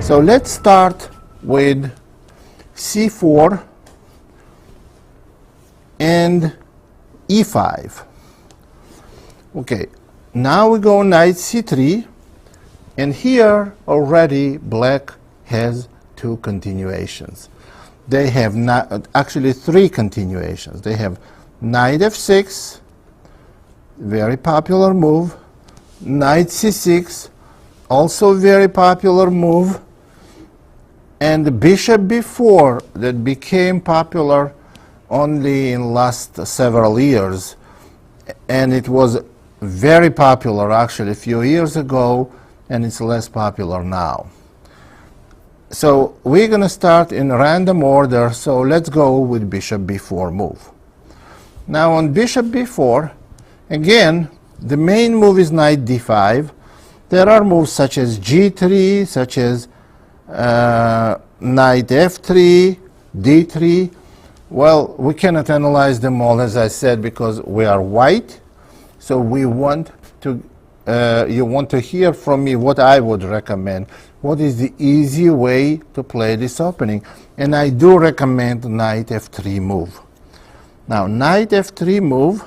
So let's start with c4 and e5. Okay, now we go knight c3, and here already black has two continuations. They have actually three continuations. They have knight f6, very popular move, knight c6, also very popular move, and bishop b4 that became popular only in last several years, and it was very popular actually a few years ago, and it's less popular now. So we're going to start in random order, so let's go with bishop b4 move. Now on bishop b4, again, the main move is knight d5. There are moves such as g3, such as knight f3, d3. Well, we cannot analyze them all, as I said, because we are white. So we want to, you want to hear from me what I would recommend. What is the easy way to play this opening? And I do recommend knight f3 move. Now, knight f3 move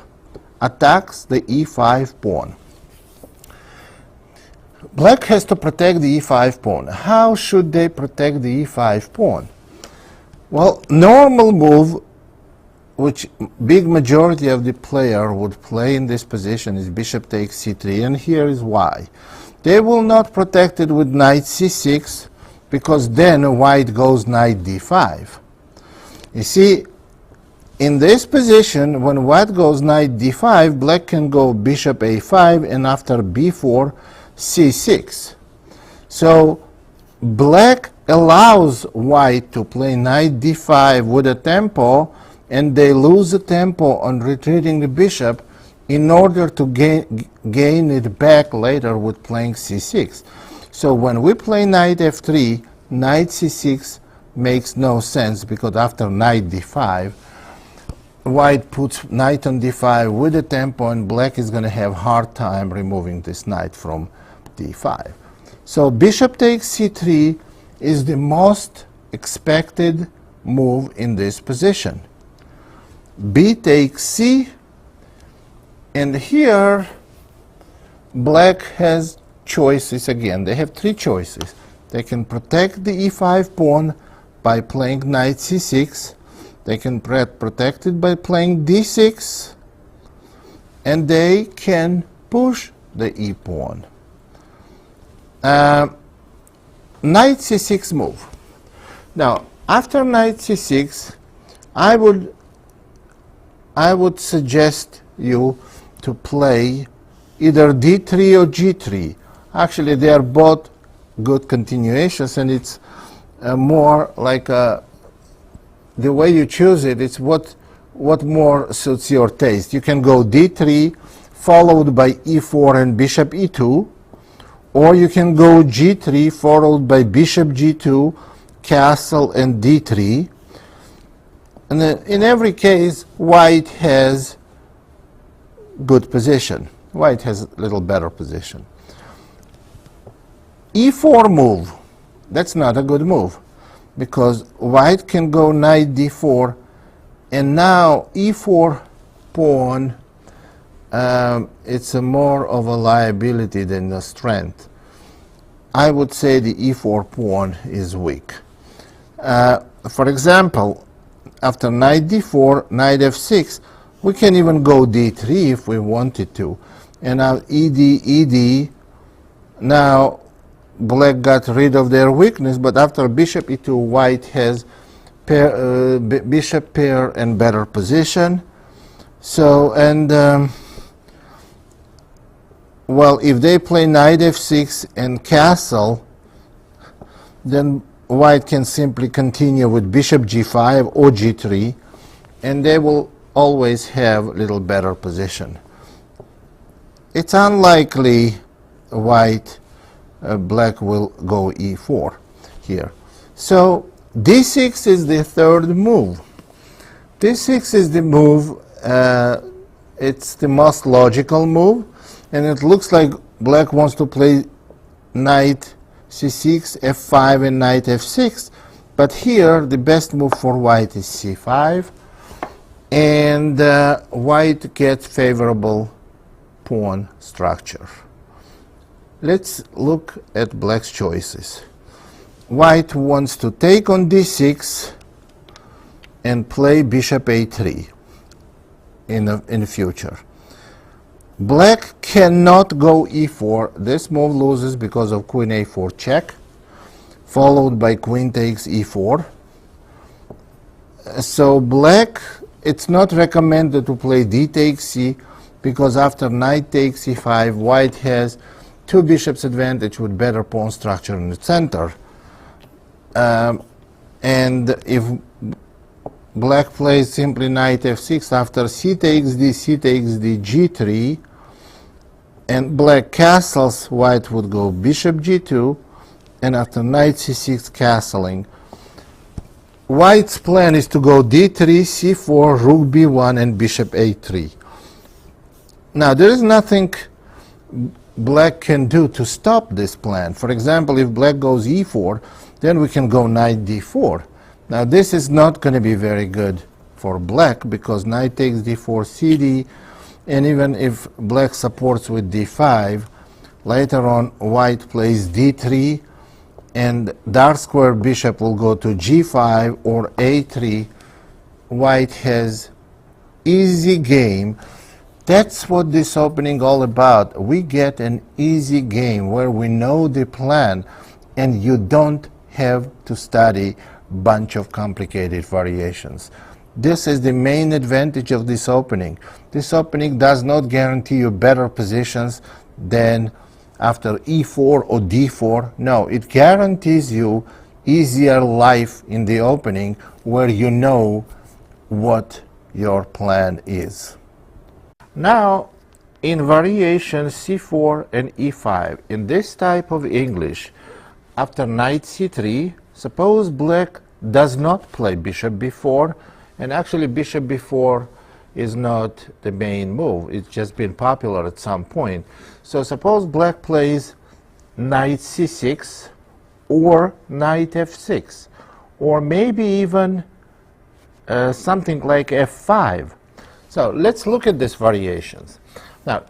attacks the e5 pawn. Black has to protect the e5 pawn. How should they protect the e5 pawn? Well, normal move, which big majority of the player would play in this position, is bishop takes c3, and here is why. They will not protect it with knight c6, because then white goes knight d5. You see, in this position, when white goes knight d5, black can go bishop a5, and after b4, c6. So black allows white to play knight d5 with a tempo, and they lose the tempo on retreating the bishop in order to gain it back later with playing c6. So when we play knight f3, knight c6 makes no sense, because after knight d5, white puts knight on d5 with a tempo, and black is going to have hard time removing this knight from d5. So bishop takes c3 is the most expected move in this position. B takes c, and here black has choices again. They have three choices. They can protect the e5 pawn by playing knight c6. They can protect it by playing d6, and they can push the e pawn. Knight c6 move. Now, after knight c6, I would suggest you to play either d3 or g3. Actually, they are both good continuations, and it's more like the way you choose it, it's what more suits your taste. You can go d3 followed by e4 and bishop e2, or you can go g3 followed by bishop g2, castle, and d3. And then in every case, white has good position. White has a little better position. e4 move, that's not a good move, because white can go knight d4, and now e4 pawn, it's more of a liability than a strength. I would say the e4 pawn is weak. For example, after knight d4, knight f6, we can even go d3 if we wanted to. And now ed. Now black got rid of their weakness, but after bishop e2, white has bishop pair and better position. So, and well, if they play knight f6 and castle, then white can simply continue with bishop g5 or g3, and they will always have a little better position. It's unlikely black will go e4 here. So d6 is the third move. d6 is the move, it's the most logical move, and it looks like black wants to play knight c6, f5, and knight f6. But here, the best move for white is c5, and white gets favorable pawn structure. Let's look at black's choices. White wants to take on d6 and play bishop a3 in the future. Black cannot go e4. This move loses because of queen a4 check, followed by queen takes e4. So black, it's not recommended to play d takes c, because after knight takes e5, white has two bishops advantage with better pawn structure in the center. And if black plays simply knight f6, after c takes d, g3, and black castles, white would go bishop g2, and after knight c6 castling, white's plan is to go d3, c4, rook b1, and bishop a3. Now, there is nothing black can do to stop this plan. For example, if black goes e4, then we can go knight d4. Now, this is not going to be very good for black, because knight takes d4, cd, and even if black supports with d5, later on white plays d3, and dark square bishop will go to g5 or a3. White has easy game. That's what this opening all about. We get an easy game where we know the plan, and you don't have to study bunch of complicated variations. This is the main advantage of this opening. This opening does not guarantee you better positions than after e4 or d4. No, it guarantees you easier life in the opening where you know what your plan is. Now, in variation c4 and e5, in this type of English, after knight c3, suppose black does not play bishop b4, and actually bishop b4 is not the main move. It's just been popular at some point. So suppose black plays knight c6 or knight f6, or maybe even something like f5. So let's look at these variations. Now,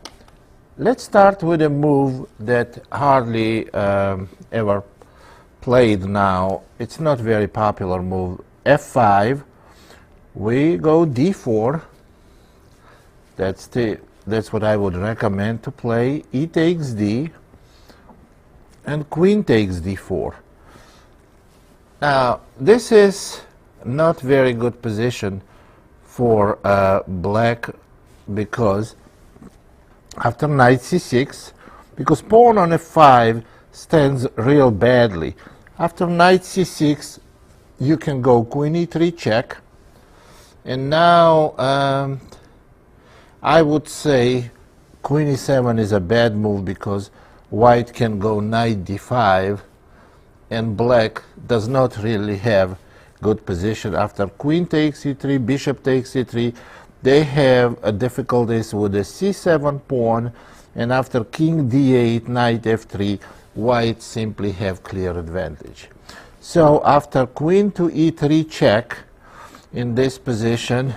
let's start with a move that hardly ever played now. It's not very popular move. f5. We go d4. That's what I would recommend to play. E takes d, and queen takes d4. Now, this is not very good position for black, because after knight c6, because pawn on f5 stands real badly. After knight c6, you can go queen e3 check, and now I would say queen e7 is a bad move, because white can go knight d5, and black does not really have good position. After queen takes e3, bishop takes e3, they have difficulties with the c7 pawn, and after king d8, knight f3, white simply have clear advantage. So after queen to e3 check, in this position,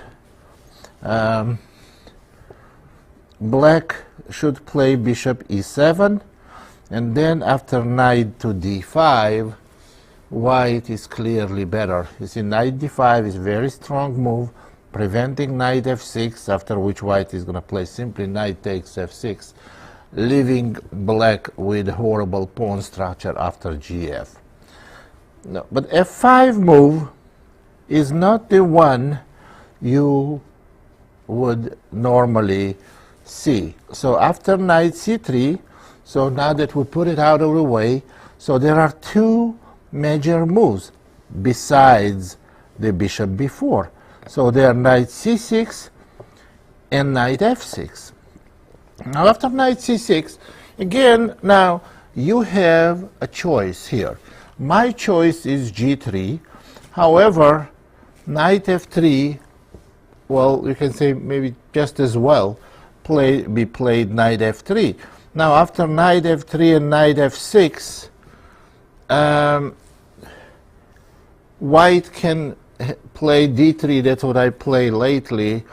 black should play bishop e7, and then after knight to d5, white is clearly better. You see, knight d5 is a very strong move, preventing knight f6, after which white is going to play simply knight takes f6, leaving black with horrible pawn structure after gf. No, but f5 move is not the one you would normally see. So after knight c3, so now that we put it out of the way, so there are two major moves besides the bishop b4. So there are knight c6 and knight f6. Now after knight c6, again, now you have a choice here. My choice is g3. However, knight f3, well, you can say maybe just as well be played knight f3. Now after knight f3 and knight f6, white can play d3. That's what I play lately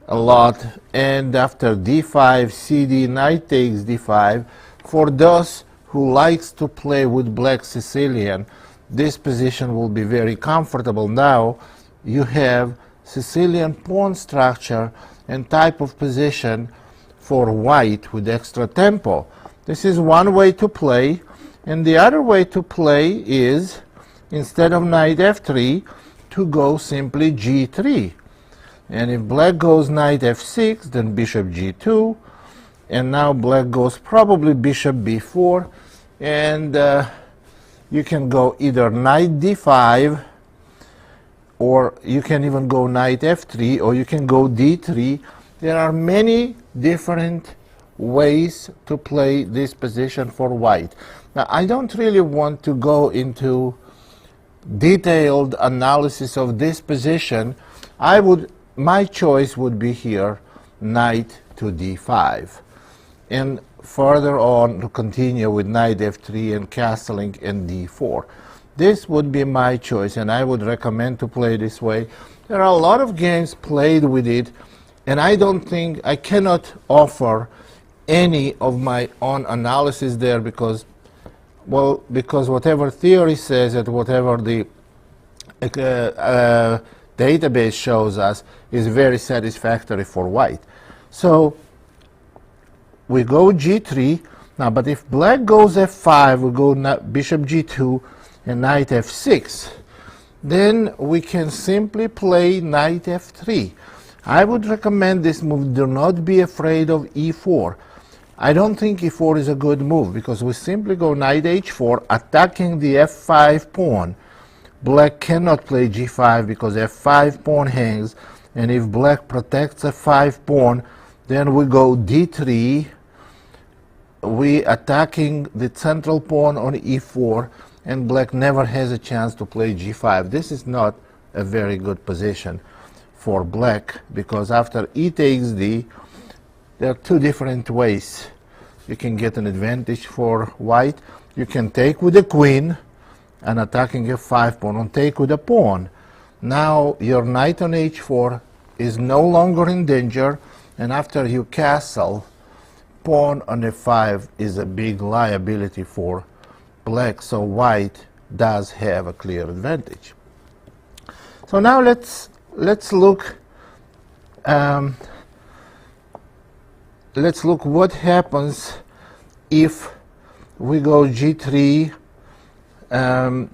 a lot. And after d5, cd, knight takes d5. For those who likes to play with black Sicilian, this position will be very comfortable. Now you have Sicilian pawn structure and type of position for white with extra tempo. This is one way to play, and the other way to play is, instead of knight f3, to go simply g3. And if black goes knight f6, then bishop g2, and now black goes probably bishop b4, and you can go either knight d5, or you can even go knight f3, or you can go d3. There are many different ways to play this position for white. Now, I don't really want to go into detailed analysis of this position. My choice would be here, knight to d5. And further on, to continue with knight f3 and castling and d4. This would be my choice, and I would recommend to play this way. There are a lot of games played with it, and I cannot offer any of my own analysis there because whatever theory says and whatever the database shows us is very satisfactory for white. So we go g3 now, but if black goes f5, we go bishop g2 and knight f6, then we can simply play knight f3. I would recommend this move. Do not be afraid of e4. I don't think e4 is a good move because we simply go knight h4, attacking the f5 pawn. Black cannot play g5 because f5 pawn hangs, and if black protects f5 pawn, then we go d3. We attacking the central pawn on e4, and black never has a chance to play g5. This is not a very good position for black because after e takes d, there are two different ways you can get an advantage for white. You can take with the queen and attacking f5 pawn, and take with a pawn. Now your knight on h4 is no longer in danger, and after you castle, pawn on f5 is a big liability for black, so white does have a clear advantage. So now let's look what happens if we go g3 and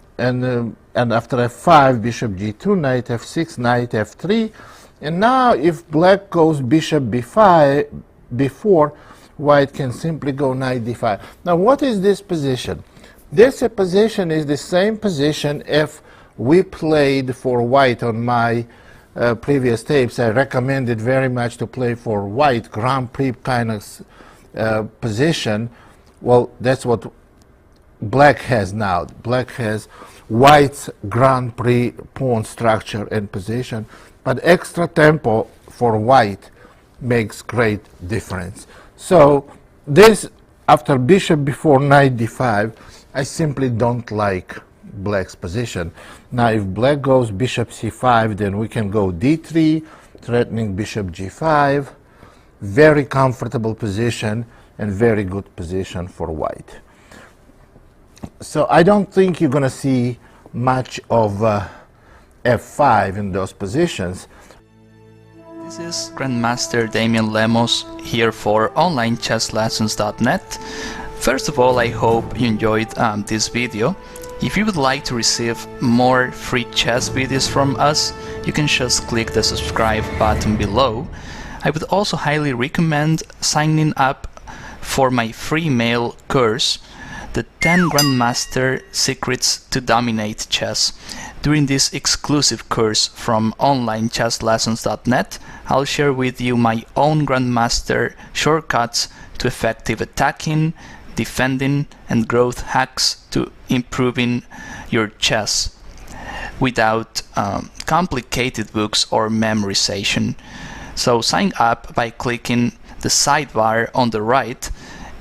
after f5, bishop g2, knight f6, knight f3, and now if black goes bishop b4, white can simply go knight d5. Now what is this position? This position is the same position if we played for white on my previous tapes. I recommended very much to play for white, Grand Prix kind of position. Well, that's what black has now. Black has white's Grand Prix pawn structure and position, but extra tempo for white makes great difference. So this, after bishop before knight d5, I simply don't like black's position. Now if black goes bishop c5, then we can go d3, threatening bishop g5. Very comfortable position and very good position for white. So I don't think you're going to see much of f5 in those positions. This is Grandmaster Damian Lemos here for onlinechesslessons.net. First of all, I hope you enjoyed this video. If you would like to receive more free chess videos from us, you can just click the subscribe button below. I would also highly recommend signing up for my free mail course, the 10 Grandmaster Secrets to Dominate Chess. During this exclusive course from onlinechesslessons.net, I'll share with you my own Grandmaster shortcuts to effective attacking, defending, and growth hacks to improving your chess without complicated books or memorization. So sign up by clicking the sidebar on the right,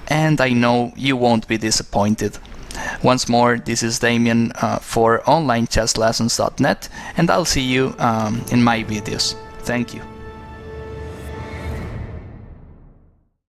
and I know you won't be disappointed. Once more, this is Damien for onlinechesslessons.net, and I'll see you in my videos. Thank you.